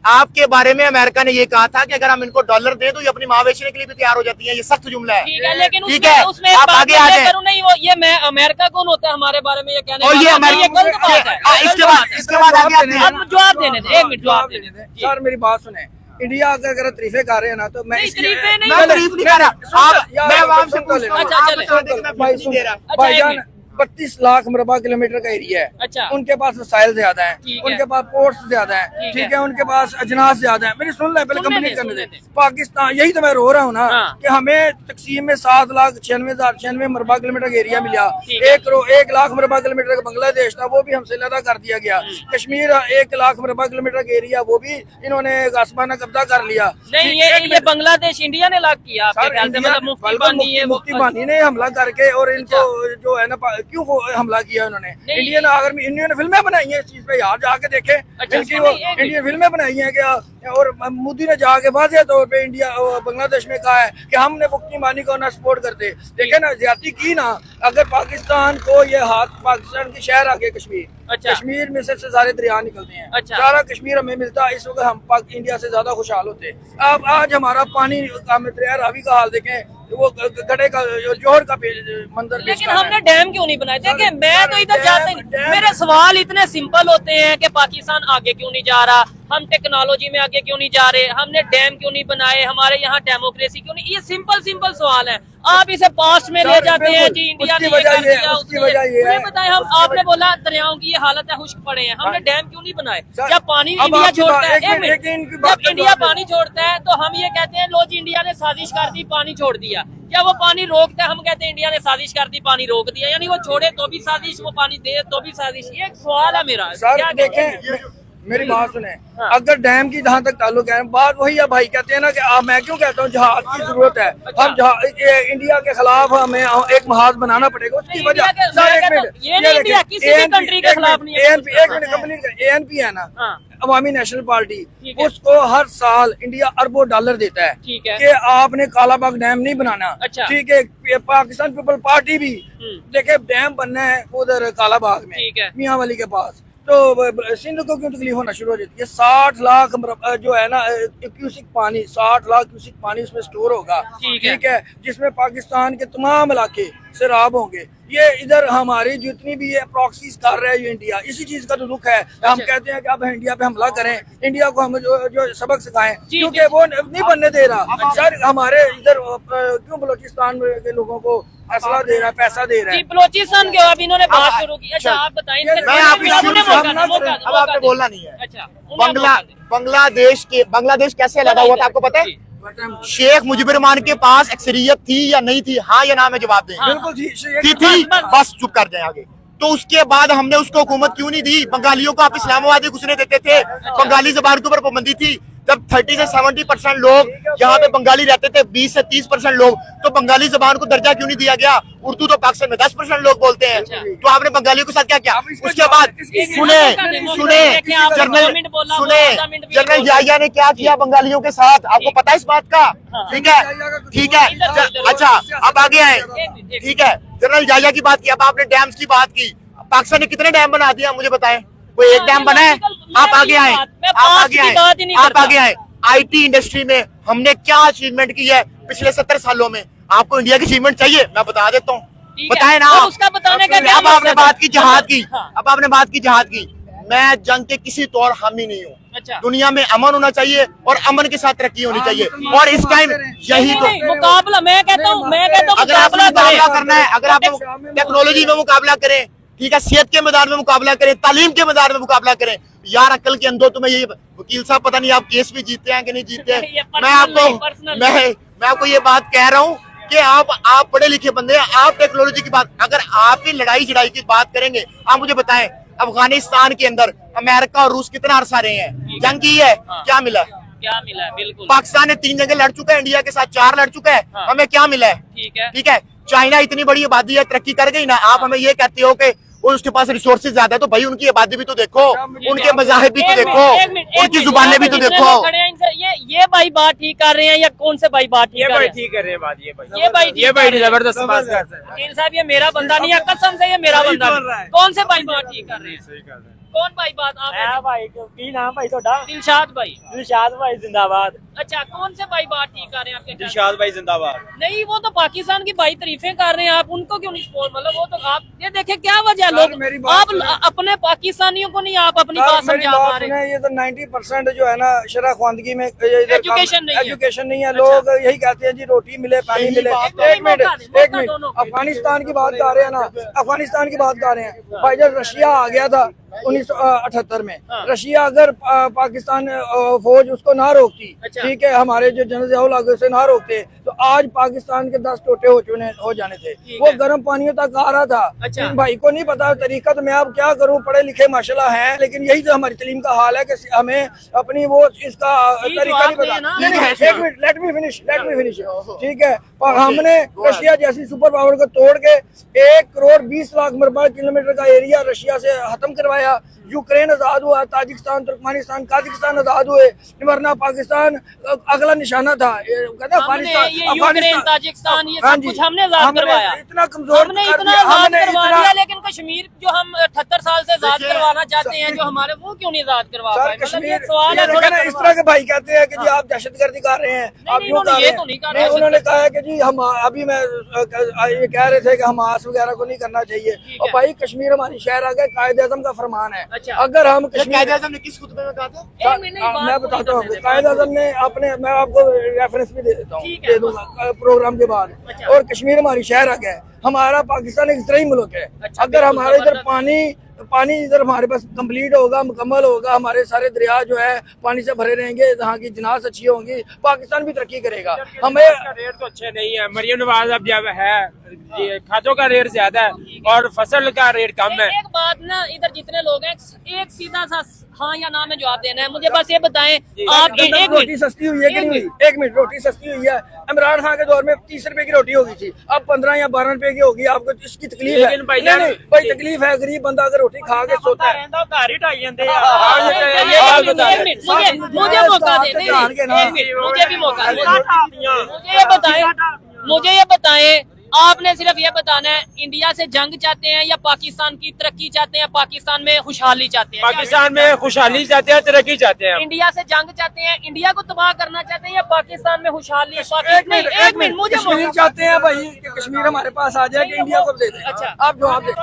आपके बारे में अमेरिका ने ये कहा था कि अगर हम इनको डॉलर दें तो ये अपनी माँ बेचने के लिए भी तैयार हो जाती है। ये सख्त जुमला है, ठीक है। आप आगे आ जाए। नहीं वो ये मैं अमेरिका कौन होता है हमारे बारे में ये कहने? और ये गलत बात है। इसके बाद आगे आते हैं। आप जवाब देने दे, 1 मिनट जवाब देने दे। सर मेरी बात सुने, इंडिया अगर तारीफे कर रहे हैं ना तो मैं तारीफे नहीं, मैं तारीफ नहीं कर रहा। मैं आवाम से पूछ रहा हूं। भाईजान 32 लाख मुरबा किलोमीटर का एरिया है। अच्छा। उनके पास वसाइल ज्यादा है, उनके पास पोर्ट्स ज्यादा है, ठीक है, उनके पास अजनास ज्यादा है। मेरी सुन ले पहले, कंप्लीट करने दे। पाकिस्तान, यही तो मैं रो रहा हूँ ना कि हमें तकसीम में 7,96,096 मुरबा किलोमीटर का एरिया मिला। 1 लाख मुरबा किलोमीटर का बांग्लादेश था, वो भी हमसे लदा कर दिया गया। कश्मीर 1 लाख मुरबा किलोमीटर का एरिया, वो भी इन्होंने गासबाना कब्जा कर लिया। नहीं ये बांग्लादेश इंडिया ने लाग किया आपके ख्याल से? मतलब मुफ्ती बानी ने हमला करके और इनको जो है ना क्यों हमला किया उन्होंने? इंडियन आर्मी, इंडियन फिल्में बनाई हैं इस चीज पे, यार जाके देखें। इनकी वो इंडियन फिल्में बनाई हैं क्या? और मोदी ने जाके वाज़ेह तौर पे इंडिया बांग्लादेश में कहा है कि हमने मुफ्ती बानी को ना सपोर्ट करते। देखे ना, ज्यादती की ना। अगर पाकिस्तान को ये हाथ, पाकिस्तान की शहर आगे कश्मीर, कश्मीर में से सारे दरिया निकलते हैं, सारा कश्मीर हमें मिलता, इस वक्त हम इंडिया से ज्यादा खुशहाल होते। अब आज हमारा पानी का दरिया रावी का हाल देखें, वो गड्ढे का जोहर का मंजर। लेकिन हमने डैम क्यों नहीं बनाए? देखिए मैं तो इधर जाते नहीं, मेरे सवाल इतने सिंपल होते हैं कि पाकिस्तान आगे क्यों नहीं जा रहा, हम टेक्नोलॉजी में आगे क्यों नहीं जा रहे, हमने डैम क्यों नहीं बनाए, हमारे यहाँ डेमोक्रेसी क्यों नहीं? ये सिंपल सवाल है। आप इसे पास्ट में ले जाते हैं जी, इंडिया ने ये कर दिया, उसकी वजह ये बताएं। हम आपने बोला दरियाओं की ये हालत है, खुश्क पड़े हैं, हमने डैम क्यों नहीं बनाए? जब पानी इंडिया छोड़ता है, जब इंडिया पानी छोड़ता है तो हम ये कहते हैं लो जी इंडिया ने साजिश कर दी, पानी छोड़ दिया। क्या वो पानी रोकता है? हम कहते हैं इंडिया ने साजिश कर दी, पानी रोक दिया। यानी वो छोड़े तो भी साजिश, वो पानी दे तो भी साजिश। ये एक सवाल है मेरा। क्या देखें, मेरी बात सुने। अगर डैम की जहाँ तक ताल्लुक है, बात वही है भाई, कहते हैं ना कि मैं क्यों कहता हूँ जहाज की जरूरत है। हम इंडिया के खिलाफ हमें एक महाज बनाना पड़ेगा, उसकी वजह ANP है ना, अवामी नेशनल पार्टी, उसको हर साल इंडिया अरबों डॉलर देता है कि आपने कालाबाग डैम नहीं बनाना, ठीक है। पाकिस्तान पीपल पार्टी भी देखे डैम बनना है उधर कालाबाग में, मियाँ वाली के पास, तो सिंध को क्यों तकलीफ होना शुरू हो जाती है? 60 लाख जो है ना क्यूसिक पानी, 60 लाख क्यूसिक पानी उसमें स्टोर होगा, ठीक है, जिसमें पाकिस्तान के तमाम इलाके सैराब होंगे। ये इधर हमारी जितनी भी है प्रॉक्सीज कर रहा है ये इंडिया, इसी चीज का तो दुख है। हम कहते हैं कि अब इंडिया पे हमला करें, इंडिया को हम जो सबक सिखाएं, क्योंकि वो नहीं बनने दे रहा। सर हमारे इधर क्यों बलोचिस्तान के लोगों को असला दे रहा है, पैसा दे रहा है? बलोचिस्तान के अब इन्होंने बात शुरू की। अच्छा आप बताएं, मैं अब आपने बोलना नहीं है। अच्छा बांग्लादेश कैसे लगा हुआ था आपको पता है? शेख मुजीबुर रहमान के पास अक्सरियत थी या नहीं थी? हाँ या ना में जवाब दें। बिल्कुल थी बस चुप कर जाए आगे। तो उसके बाद हमने उसको हुकूमत क्यों नहीं दी? बंगालियों को आप इस्लामाबाद घुसने देते थे, बंगाली जबान के ऊपर पाबंदी थी। जब 30 से 70% लोग यहाँ पे बंगाली रहते थे, 20 से 30% लोग, तो बंगाली जबान को दर्जा क्यों नहीं दिया गया? उर्दू तो पाकिस्तान में 10% लोग बोलते हैं। तो आपने बंगालियों के साथ क्या किया? उसके बाद जनरल याहिया ने क्या किया बंगालियों के साथ, आपको पता है इस बात का? ठीक है। अच्छा अब आगे आए, ठीक है, जनरल याहिया की बात की। अब आपने डैम्स की बात की। पाकिस्तान ने कितने डैम बना दिया मुझे बताएं? कोई एक डैम बना है? आप आगे आए। आईटी इंडस्ट्री में हमने क्या अचीवमेंट की है पिछले 70 सालों में? आपको इंडिया की अचीवमेंट चाहिए? मैं बता देता हूँ, बताए ना। उसका बताने का क्या? अब आपने बात की जहाद की, अब आपने बात की जहाद की। मैं जंग के किसी तौर हामी नहीं हूँ। अच्छा। दुनिया में अमन होना चाहिए और अमन के साथ तरक्की होनी चाहिए, और इस टाइम यही तो मुकाबला। मैं कहता हूँ अगर आपको मुकाबला करना है, अगर आप टेक्नोलॉजी में मुकाबला करें, ठीक है, सेहत के मैदान में मुकाबला करें, तालीम के मैदान में मुकाबला करें। यार अकल के अंदर तुम्हें ये वकील साहब पता नहीं आप केस भी जीतते हैं कि नहीं जीतते हैं। मैं आपको ये बात कह रहा हूँ कि आप पढ़े लिखे बंदे हैं, आप टेक्नोलॉजी की बात, अगर आप ही लड़ाई झड़ाई की बात करेंगे, आप मुझे बताएं अफगानिस्तान के अंदर अमेरिका और रूस कितना अरसा रहे हैं? जंग की है, क्या मिला? बिल्कुल। पाकिस्तान ने 3 जंगें लड़ चुका है, इंडिया के साथ 4 लड़ चुका है, हमें क्या मिला है? ठीक है, चाइना इतनी बड़ी आबादी है, तरक्की कर गई ना। आप हमें ये कहते हो कि उसके पास रिसोर्सेज ज्यादा है, तो भाई उनकी आबादी भी तो देखो, उनके मज़ाहिब भी तो देखो, उनकी जुबानें भी तो देखो। ये भाई बात ठीक कर रहे हैं या कौन से भाई बात ठीक कर रहे हैं? बात ये भाई जबरदस्त बात कर रहे हैं। वकील साहब ये मेरा बंदा नहीं है, कसम से ये मेरा बंदा नहीं। कौन से भाई बात ठीक कर रहे हैं? कौन भाई बात? आप भाई की नाम भाई थोड़ा? दिलशाद भाई जिंदाबाद। अच्छा कौन से भाई बात ठीक कर रहे हैं आपके? दिलशाद भाई जिंदाबाद। नहीं वो तो पाकिस्तान की भाई तारीफें कर रहे हैं, आप उनको क्यों नहीं सपोर्ट? मतलब वो तो आप ये देखें क्या वजह लोग आप अपने पाकिस्तानियों को नहीं आप अपनी बात समझा पा रहे हैं। ये तो 90% जो है ना शरह ख्वानदगी में एजुकेशन नहीं है। लोग यही कहते हैं जी रोटी मिले पानी मिले। एक मिनट अफगानिस्तान की बात कर रहे हैं ना, अफगानिस्तान की बात कर रहे हैं भाई। जब रशिया आ गया था 1978 में, रशिया अगर पाकिस्तान फौज उसको ना रोकती, ठीक है, हमारे जो जनरल से ना रोकते, तो आज पाकिस्तान के 10 टोटे हो जाने थे। वो गर्म पानियों तक आ रहा था। भाई को नहीं पता तरीका, तो मैं अब क्या करूं? पढ़े लिखे माशाल्लाह हैं, लेकिन यही तो हमारी तालीम का हाल है कि हमें अपनी वो इसका तरीका नहीं पता। एक मिनट, लेट मी फिनिश, ठीक है। पर हमने रशिया जैसी सुपर पावर को तोड़ के 1 करोड़ 20 लाख मरबा किलोमीटर का एरिया रशिया से खत्म करवाया। यूक्रेन आजाद हुआ, ताजिकिस्तान, तुर्कमेनिस्तान, काजाकिस्तान आजाद हुए, वरना पाकिस्तान अगला निशाना था। यूक्रेन, ताजिकिस्तान ये सब कुछ हमने आजाद करवाया। इतना कमजोर हमने इतना आजाद करवा दिया, लेकिन कश्मीर जो हम 78 साल से आजाद करवाना चाहते हैं, जो हमारे, वो क्यों नहीं आजाद करवा पाए? मतलब सवाल है थोड़ा। इस तरह के भाई कहते हैं कि जी आप दहशतगर्दी कर रहे हैं, आप क्यों कर रहे हैं? उन्होंने कहा है कि जी हम अभी मैं ये कह रहे थे कि हमास वगैरह को नहीं करना चाहिए। और भाई कश्मीर हमारी शहर आ गए, कायदे आज़म का फरमान है। अगर हम कायदे आज़म ने किस खुतबे में कहा था? मैं बताता हूँ, कायदे आज़म ने अपने, मैं आपको रेफरेंस भी दे देता हूँ, दे दूंगा प्रोग्राम के बाद। और कश्मीर हमारी शहर आ गया। हमारा पाकिस्तान एक ज़राई मुल्क है। अगर हमारे इधर पानी इधर हमारे पास कंप्लीट होगा, मुकम्मल होगा, हमारे सारे दरिया जो है पानी से भरे रहेंगे, यहाँ की जिनास अच्छी होंगी, पाकिस्तान भी तरक्की करेगा। हमें रेट तो अच्छे नहीं है, मरियम नवाज अब जब है खादों का रेट ज्यादा है और फसल का रेट कम है। एक बात ना, इधर जितने लोग हैं एक सीधा सा हाँ या ना में जवाब देना है मुझे। बस ये बताएं आप, रोटी सस्ती हुई है कि नहीं हुई? 1 मिनट, रोटी सस्ती हुई है। इमरान खान के दौर में 30 रुपए की रोटी होगी थी, अब 15 या 12 रुपए की होगी। आपको इसकी तकलीफ है? नहीं भाई तकलीफ है, गरीब बंदा अगर रोटी खा के सोता है। मुझे ये बताएं आपने सिर्फ ये बताना है, इंडिया से जंग चाहते हैं या पाकिस्तान की तरक्की चाहते हैं, पाकिस्तान में खुशहाली चाहते हैं? पाकिस्तान में खुशहाली चाहते हैं, तरक्की चाहते हैं। इंडिया से जंग चाहते हैं, इंडिया को तबाह करना चाहते हैं या पाकिस्तान में खुशहाली? एक मिनट मुझे कश्मीर चाहते हैं भाई कि कश्मीर हमारे पास आ जाए कि इंडिया को दे दें। अच्छा, आप जवाब दें।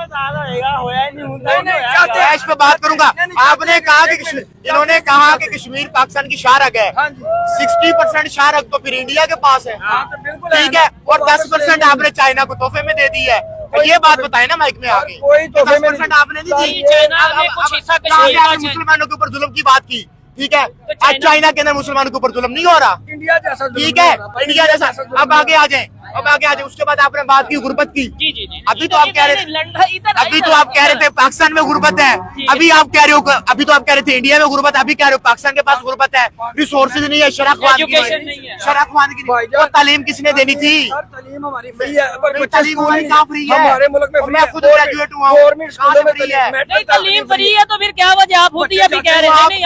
मैं इस पे बात करूंगा। आपने कहा कि इन्होंने कहा कि कश्मीर पाकिस्तान की शारग है। हाँ जी। 60% शारग तो फिर इंडिया के पास है, तो बिल्कुल ठीक है, और 10% आपने चाइना को तोहफे में दे दी है। और ये बात बताए ना माइक में आगे, कोई तोहफे में 10% आपने नहीं दी। चाइना ने कुछ हिस्सा कश्मीर का मुसलमानों के ऊपर जुल्म की बात की, ठीक है, तो आज चाइना के अंदर मुसलमानों के ऊपर जुल्म नहीं हो रहा, इंडिया जैसा ठीक है, इंडिया जैसा। अब आगे आ जाए, अब आगे आ जाए। उसके बाद आपने बात की गुर्बत की। जी जी जी। अभी तो आप कह रहे थे, अभी तो आप कह रहे थे पाकिस्तान में गुर्बत है, अभी आप कह रहे हो, अभी तो आप कह रहे थे इंडिया में गुर्बत, अभी कह रहे हो पाकिस्तान के पास गुर्बत है, रिसोर्सेज नहीं है, एजुकेशन नहीं है। शराब की और तालीम किसने देनी थी? तालीम हमारी फ्री है, पर बच्चे तालीम स्कूल हमारी नहीं कहाँ फ्री है? हमारे मुल्क में फ्री मैं है। खुद ग्रेजुएट हुआ हूँ, गवर्नमेंट कहाँ स्कूलों से में फ्री है? नहीं, तालीम फ्री है तो फिर क्या वजह? आप होती अभी कह रहे थे नहीं,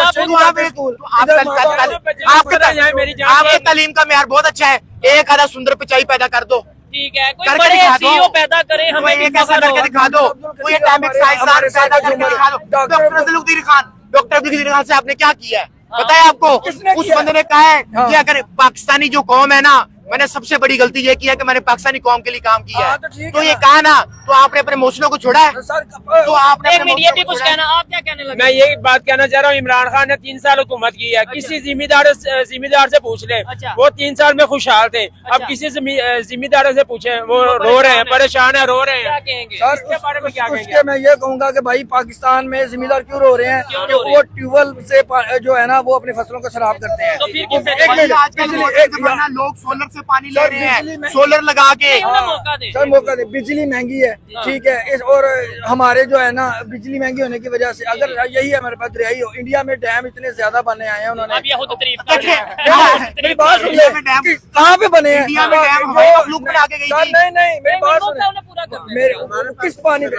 आपके तालीम का मेयार बहुत अच्छा है, एक आधा सुंदर पिचाई पैदा कर दो, ठीक है, कोई करके बड़े दिखा दो। सीईओ पैदा करे, हमें कोई भी एक ऐसा फख्र करके हो। दिखा दो, कोई एटॉमिक साइंसदान पैदा करके दिखा दो। डॉक्टर अब्दुल कदीर खान, डॉक्टर अब्दुल कदीर खान से आपने क्या किया है पता है आपको? किसने उस किया? बंदे ने कहा है कि अगर पाकिस्तानी जो कौम है ना, मैंने सबसे बड़ी गलती ये की है कि मैंने पाकिस्तानी कौम के लिए काम किया है। हाँ, तो ठीक तो है ये ना। कहा ना, तो आपने अपने मोशनों को छोड़ा है, तो आपने एक अपने मिनट, ये मोशनों भी को कुछ छोड़ा है। कहना, आप क्या कहने लगे? मैं यही बात कहना चाह रहा हूँ, इमरान खान ने 3 साल हुकूमत की है, किसी जिम्मेदार से पूछ ले, अच्छा। वो 3 साल में खुशहाल थे। अच्छा। अब किसी जिम्मेदार से पूछे, वो रो रहे हैं, परेशान है, रो रहे क्या हैं। कहेंगे? सर इसके बारे में क्या उसके कहेंगे? मैं ये कहूंगा कि भाई पाकिस्तान में जिम्मेदार क्यों रो रहे हैं क्यों कि रो रहे वो ट्यूबवेल से जो है ना वो अपनी फसलों को खराब करते हैं। तो फिर किससे? एक मिनट, आजकल बिजली- मॉडर्न एक- जमाना, लोग सोलर से पानी ले सर, रहे बिजली हैं, में- सोलर लगा के। नहीं, उन्हें मौका दें। सर मौका दे, बिजली महंगी है, ठीक है, इस और हमारे जो है ना बिजली महंगी होने की वजह से अगर यही हमारे पास दरियाई हो, इंडिया में डैम इतने ज्यादा बने आए हैं उन्होंने। अब ये खुद तारीफ कर रहे हैं। मेरी बात सुन इंडिया में डैम- ले, कहाँ पे बने हैं? इंडिया में डैम हमारी मखलूक बना के गई सर थी। नहीं नहीं, मेरी बात सुन, उन्हें पूरा कर दें। मेरे किस पानी पे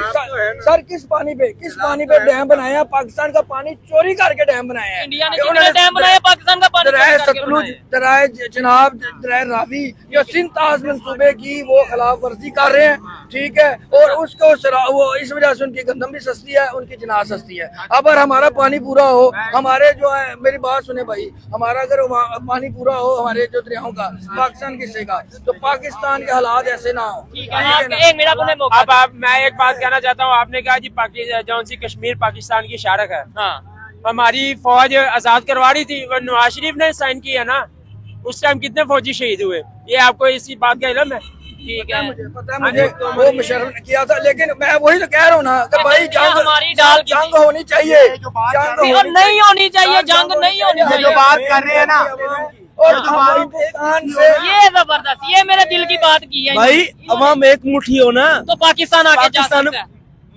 सर किस पानी पे डैम बनाया है? पाकिस्तान का पानी चोरी करके डैम बनाया है। इंडिया ने कितने डैम बनाए? पाकिस्तान का पानी दराए चोरी करके सतलुज, बनाए। दराए जनाब, दराए रावी, जो सिंध ताज मंसूबे की वो खिलाफ वर्जी कर रहे हैं, ठीक है, और उसको वो इस वजह से उनकी गंदम भी सस्ती है, उनकी जनाब सस्ती है। अब अगर हमारा पानी पूरा हो, हमारे जो है, मेरी बात सुने भाई, हमारा अगर पानी पूरा हो हमारे जो दरियाओं का, पाकिस्तान के हिस्से का, तो पाकिस्तान के हालात ऐसे ना हो। ठीक है, एक मिनट उन्हें मौका अब आप, मैं एक बात कहना चाहता हूँ, आपने कहा जी जौन सी कश्मीर पाकिस्तान की शारक है, हाँ, हमारी फौज आजाद करवा रही थी, वो नवाज शरीफ ने साइन किया ना, उस टाइम कितने फौजी शहीद हुए, ये आपको इसी बात का इल्म है? ठीक है। पता है मुझे, वो मुशर्रफ ने किया था, लेकिन मैं वही तो कह रहा हूँ ना कि भाई हमारी डाल की जंग होनी चाहिए, जंग नहीं, और नहीं होनी चाहिए, जंग नहीं होनी ये जो चाहिए। बात कर रहे हैं ना, और पाकिस्तान से ये जबरदस्त, ये मेरे दिल की बात की है भाई अवाम एक मुट्ठी हो ना, तो पाकिस्तान आगे जा पाकिस्तान सकता है।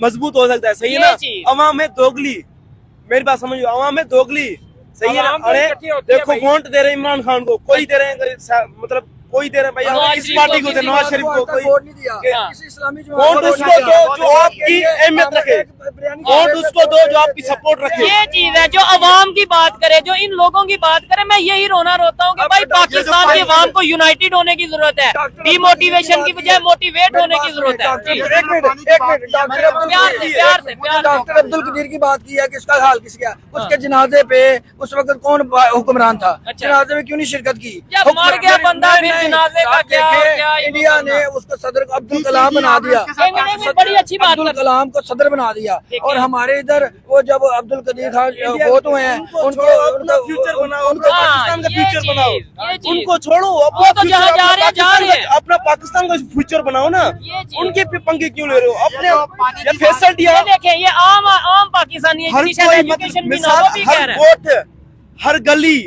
मजबूत हो सकता है, सही है ये ना? चीज। अवाम है दोगली, मेरी बात समझो, अवाम है दोगली, सही है ना? अवाम तो अरे इकट्ठी होती है देखो, भाई। वोट दे रहे हैं इमरान खान को, कोई दे रहे हैं, मतलब कोई दे रहे हैं भाई, नवाज किस शरीफ पार्टी को, को दे, किसी नवाज शरीफ को, कोई वोट नहीं दिया, के- किसी इस्लामी वोट उसको दो जो आपकी अहमियत रखे, वोट उसको दो जो आपकी सपोर्ट रखे। ये चीज है जो अवाम की बात करे, जो इन लोगों की बात करे। मैं यही रोना रोता हूँ कि भाई पाकिस्तान की अवाम को यूनाइटेड होने की जरूरत है, डिमोटिवेशन की बजाय मोटिवेट होने की जरूरत है। जी। एक मिनट, डॉक्टर अब्दुल कदीर की बात की है कि इसका हाल किस गया? उसके जनाजे पे उस वक्त कौन हुक्मरान था? अच्छा। जनाजे में क्यों नहीं शिरकत की? जब मर गया बंदा, फिर जनाजे का क्या देखें, क्या इंडिया ने उसको सदर को अब्दुल कलाम बना दिया, बड़ी अच्छी बात अब्दुल कर कलाम को सदर बना दिया। ठीक है। और हमारे इधर वो जब अब्दुल कदीर खान बहुत हुए हैं, उनको अपना फ्यूचर बनाओ, उनको हाँ, पाकिस्तान का ये फ्यूचर चीज, बनाओ, ये चीज। उनको छोड़ो, वो अपना तो जहाँ फ्यूचर, जा अपना रहे हैं, जा पाकिस्तान रहे हैं। का- अपना पाकिस्तान का फ्यूचर बनाओ ना, ये चीज। उनके पे पंगे क्यों ले रहे हो? अपने ये फैसिलिटियाँ देखें, ये आम पाकिस्तानी है, हर जिसकी शायद कोई एजुकेशन भी ना मिसाल, हो, भी कह हर रहा है। वोट, हर गली,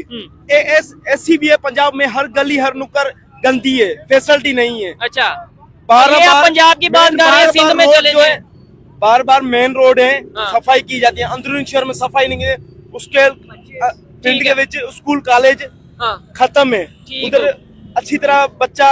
ऐसी भी है पंजाब में, हर गली हर नुक्कड़ गंदी है, फैसिलिटी नहीं है। अच्छा, बार ये आप पंजाब की बात कर रहे हैं, सिंध में चले जाएं। बार बार मेन रोड है, हाँ। सफाई की जाती है, अंदरूनी शहर में सफाई नहीं है, उसके पिंड के विच स्कूल कॉलेज हाँ, खत्म है, ठीक उधर अच्छी तरह बच्चा,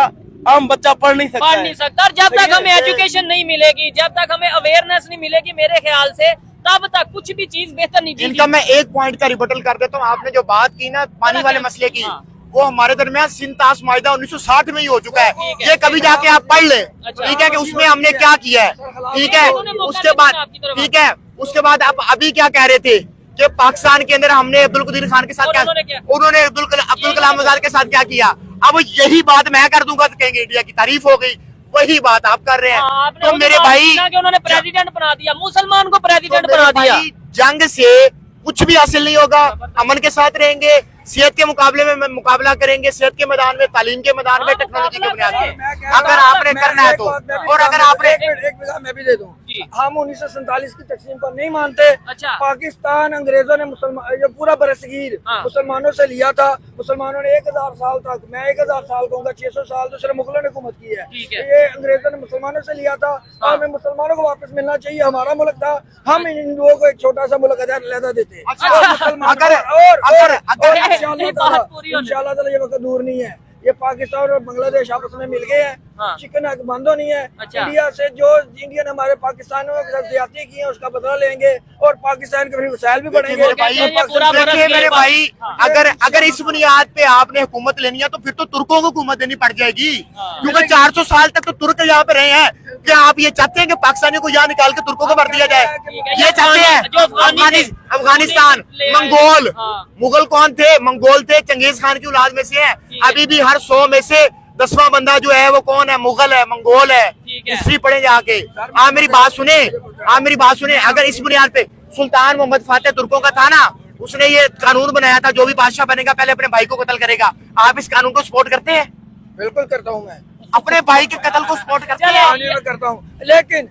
आम बच्चा पढ़ नहीं सकता पढ़ है। नहीं सकता। और जब सही तक है। हमें एजुकेशन नहीं मिलेगी, जब तक हमें अवेयरनेस नहीं मिलेगी, मेरे ख्याल से तब तक कुछ भी चीज बेहतर नहीं इनका मैं एक पॉइंट का रिबटल कर देता हूँ। आपने जो बात की ना पानी वाले मसले की, हाँ। वो हमारे दरमियान सिंतास माहिदा 1960 में ही हो चुका है। ठीक है। ये कभी जाके आप पढ़ लें, अच्छा। ठीक है, कि उसमें हमने क्या किया है, ठीक है। उन्होंने मौका उसके नहीं बाद दिया आपकी तरफ। ठीक है, उसके बाद आप अभी क्या कह रहे थे कि पाकिस्तान के अंदर हमने अब्दुल कदीर खान के साथ और क्या, उन्होंने क्या? उन्होंने अब्दुल कलाम आजाद के साथ क्या किया। अब यही बात मैं कर दूंगा तो कहेंगे इंडिया की तारीफ हो गई, वही बात आप कर रहे हैं। आपने तो वो मेरे बात भाई किया कि उन्होंने प्रेसिडेंट बना दिया, मुसलमान को प्रेसिडेंट तो बना मेरे दिया। भाई, जंग से कुछ भी हासिल नहीं होगा, अमन के साथ रहेंगे, सेहत के मुकाबले में मुकाबला करेंगे, सेहत के मैदान में, तालीम के मैदान में, टेक्नोलॉजी के बुनियाद पे, अगर आपने करना है तो। और अगर आपने एक मिनट मैं भी दे दूं, जी। हम 1947 की तकसीम को नहीं मानते। अच्छा। पाकिस्तान अंग्रेजों ने मुसलमान ये पूरा बरसगीर हाँ। मुसलमानों से लिया था। मुसलमानों ने 1000 साल तक, मैं 1000 साल कहूँगा, 600 साल दूसरे मुगलों ने हुकूमत की है। ठीक है। ये अंग्रेजों ने मुसलमानों से लिया था हाँ। और हमें मुसलमानों को वापस मिलना चाहिए। हमारा मुल्क था, हम इन हिंदुओं को एक छोटा सा मुल्क अलहदा देते। अच्छा। और मुसलमानों अगर- को- और अगर- और अगर- इंशाअल्लाह ये बात पूरी होने- इंशाअल्लाह ताला ये वक्त दूर नहीं है। ये पाकिस्तान और बांग्लादेश आपस में मिल गए हैं। हाँ। चिकन बंद होनी है। अच्छा। इंडिया से जो इंडियन हमारे पाकिस्तानियों के साथ ज्यादती की है उसका बदला लेंगे और पाकिस्तान के फिर वसाइल भी बढ़ेंगे। मेरे भाई, ये पूरा बरस देखिए गया मेरे बात। भाई, हाँ। अगर इस बुनियाद पे आपने हुकूमत लेनी है तो फिर तो तुर्कों को हुकूमत देनी पड़ जाएगी, हाँ। क्योंकि 400 साल तक तो तुर्क यहाँ पे रहे हैं। क्या आप ये चाहते हैं कि पाकिस्तानियों को यहाँ निकाल के तुर्कों को भर दिया जाए? ठीक है, ये चाहते हैं? जो अफगानी थे, अफगानिस्तान, ले आए। मंगोल, हाँ। मुगल कौन थे? मंगोल थे, चंगेज खान की औलाद में से है। ठीक है। अभी भी हर 100 में से 10वां बंदा जो है वो कौन है? मुगल है, मंगोल है। ठीक है। हिस्ट्री पढ़े जाके। आप मेरी बात सुने, आप मेरी बात सुने। अगर इस बुनियाद पे सुल्तान मोहम्मद फातेह तुर्कों का था ना, उसने ये कानून बनाया था, जो भी बादशाह बनेगा पहले अपने भाई को कत्ल करेगा। आप इस कानून को सपोर्ट करते हैं? बिल्कुल करता हूँ मैं, अपने भाई के कत्ल को सपोर्ट करते चले। हैं? हाँ, मैं करता हूँ, लेकिन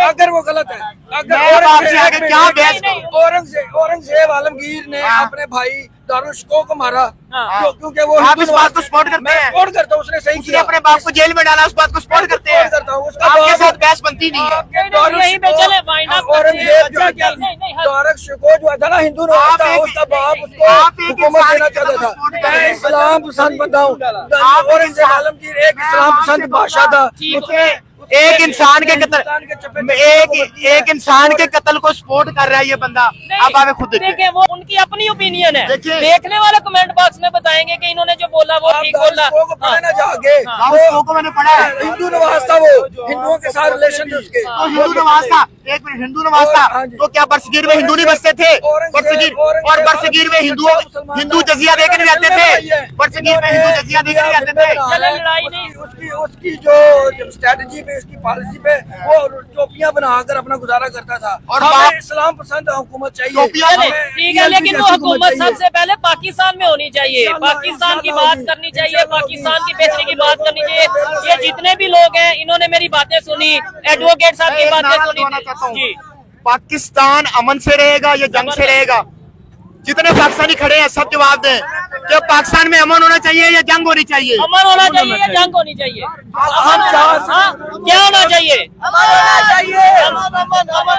अगर वो गलत है, अगर मैं आपसे आगे क्या बहस- औरंगजेब आलमगीर ने हाँ। अपने भाई दारुशको को मारा, हाँ। क्योंकि वो आप हिंदू इस बात को सपोर्ट करते मैं हैं? सपोर्ट करता हूँ, उसने सही उसने किया। अपने बाप को जेल में डाला, उस बात को सपोर्ट करते हैं? करता हूँ, उसका आपके बाप- साथ बहस बनती नहीं है। आपके नहीं, नहीं, यहीं पे चले, wind up करते हैं। औरंगजेब जो अच्छा, नहीं, हद- दारुशको जो था ना हिंदू आप नवाज था, एक- उसका बाप आप उसको एक हुकूमत इंसान देना की चाहता तरफ था। सपोर्ट कर मैं रहे हैं। इस्लाम पसंद बंदा हूँ। आप एक औरंगजेब इंसान- आलमगीर एक इस्लाम पसंद बादशाह था। ठीक उसने एक इंसान के कत्ल, एक इंसान के कत्ल को सपोर्ट कर रहा है ये बंदा। अब आप खुद देखिए। देखिए, वो उनकी अपनी ओपिनियन है। देखिए। देखने वाले कमेंट बॉक्स में बताएंगे कि इन्होंने जो बोला वो ठीक बोला। को पढ़े ना जाके, हाँ, उस लोगों को मैंने पढ़ा है। हिंदू नवाज था, वो हिंदुओं के साथ रिलेशन थे उसके। तो हिंदू नवाज था, एक मिनट, हिंदू नवाज था हाँ जी। तो क्या बरसगीर में हिंदू नहीं बसते थे? बरसगीर और बरसगीर में हिंदू जजिया देकर नहीं रहते थे? बरसगीर में हिंदू जजिया देकर नहीं रहते थे? चले, लड़ाई नहीं। उसकी जो स्ट्रेटजी पे, उसकी पॉलिसी पे वो टोपियां बनाकर अपना गुजारा करता था। और हमें बाप- इस्लाम पसंद हुकूमत चाहिए। टोपियां चले, हमें ठीक है, TLP लेकिन वो जैसी हुकूमत चाहिए। सबसे पहले पाकिस्तान में होनी चाहिए। इंशाल्लाह, पाकिस्तान की इंशाल्लाह बात होगी। करनी चाहिए, इंशाल्लाह पाकिस्तान की होगी। बेहतरी की बात करनी चाहिए। ये जितने भी लोग हैं, इन्होंने मेरी बातें सुनी, एडवोकेट साहब की मैं एक बातें नारा सुनी। लगाना चाहता हूँ। जी, पाकिस्तान अमन से रहेगा या जंग से रहेगा? जितने पाकिस्तानी खड़े हैं सब जवाब दें कि पाकिस्तान में अमन होना चाहिए या जंग होनी चाहिए? अमन होना चाहिए या जंग होनी चाहिए? हम हाँ, क्या होना चाहिए? अमन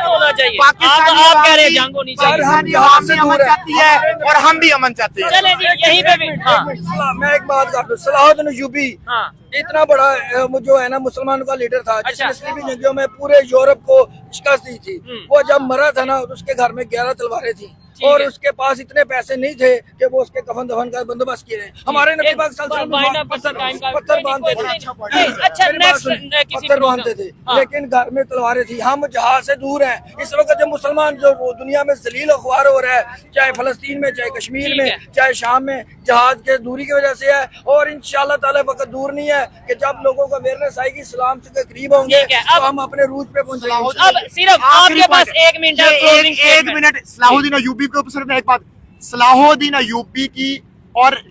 होना चाहिए। आप कह रहे हैं जंग होनी चाहिए। पाकिस्तानी आवाम भी अमन चाहती है और हम भी अमन चाहते हैं। चले जी, यहीं पे भी हाँ मैं एक बात कर दूं, सलाहुद्दीन अय्यूबी हाँ इतना बड़ा जो है ना मुसलमानों का लीडर था, अच्छा। जिसने इस्लामी जंगों में पूरे यूरोप को शिकस्त दी थी। वो जब मरा था ना, उसके घर में 11 तलवारें थी और है। उसके पास इतने पैसे नहीं थे कि वो उसके कफन दफन का बंदोबस्त किए रहे। हमारे नबी पाक सल्लल्लाहु अलैहि वसल्लम पत्थर बांधते थे। अच्छा, मेरी बात नेक्स्ट सुनिए, किसी पत्थर बांधते थे, हाँ। लेकिन घर में तलवारें थी। हम जहाज से दूर हैं इस वक्त। जब मुसलमान जो दुनिया में जलील अखबार हो रहा है, चाहे फलस्तीन में, चाहे कश्मीर ठीक में, है। चाहे शाम में, जहाज के दूरी की वजह से है। और इंशाल्लाह ताला वक्त दूर नहीं है कि जब लोगों को अवेयरनेस आएगी, इस्लाम से करीब होंगे, ठीक है, तो अब- हम अपने रूज पे पहुंचेंगे। अब सिर्फ आखिरी आपके पास point, 1 मिनट है, closing एक statement। मिनट। सलाहुद्दीन अय्यूबी के ऊपर सिर्फ एक बात, सलाहुद्दीन अय्यूबी की और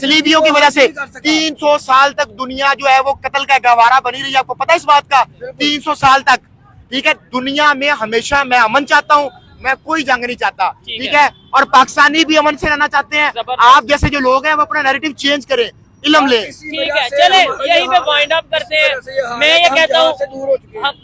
सलीबियों की वजह से 300 साल तक दुनिया जो है वो कत्ल का गवारा बनी रही है। आपको पता है इस बात का? 300 साल तक, ठीक है। दुनिया में हमेशा मैं अमन चाहता हूँ, मैं कोई जंग नहीं चाहता, ठीक ठीक है। है। और पाकिस्तानी भी अमन से रहना चाहते हैं। जबरदस्त। आप जैसे जो लोग हैं वो अपना नैरेटिव चेंज करें, इल्म लें। ठीक है, चले यहीं पे वाइंड अप करते हैं। मैं ये कहता हूँ,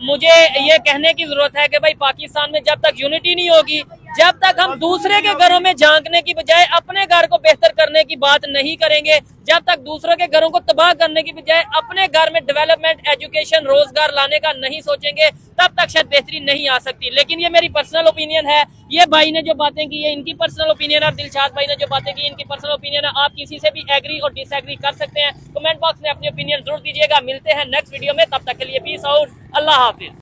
मुझे ये कहने की जरूरत है कि भाई पाकिस्तान में जब तक यूनिटी नहीं होगी, जब तक हम दूसरे के घरों में झांकने की बजाय अपने घर को बेहतर करने की बात नहीं करेंगे, जब तक दूसरों के घरों को तबाह करने की बजाय अपने घर में डेवलपमेंट, एजुकेशन, रोजगार लाने का नहीं सोचेंगे, तब तक शायद बेहतरी नहीं आ सकती। लेकिन ये मेरी पर्सनल ओपिनियन है। ये भाई ने जो बातें की है इनकी पर्सनल ओपिनियन है, और दिलशाद भाई ने जो बातें की इनकी पर्सनल ओपिनियन है। आप किसी से भी एग्री और डिसएग्री कर सकते हैं। कमेंट बॉक्स में अपनी ओपिनियन जरूर दीजिएगा। मिलते हैं नेक्स्ट वीडियो में, तब तक के लिए पीस आउट, अल्लाह हाफिज।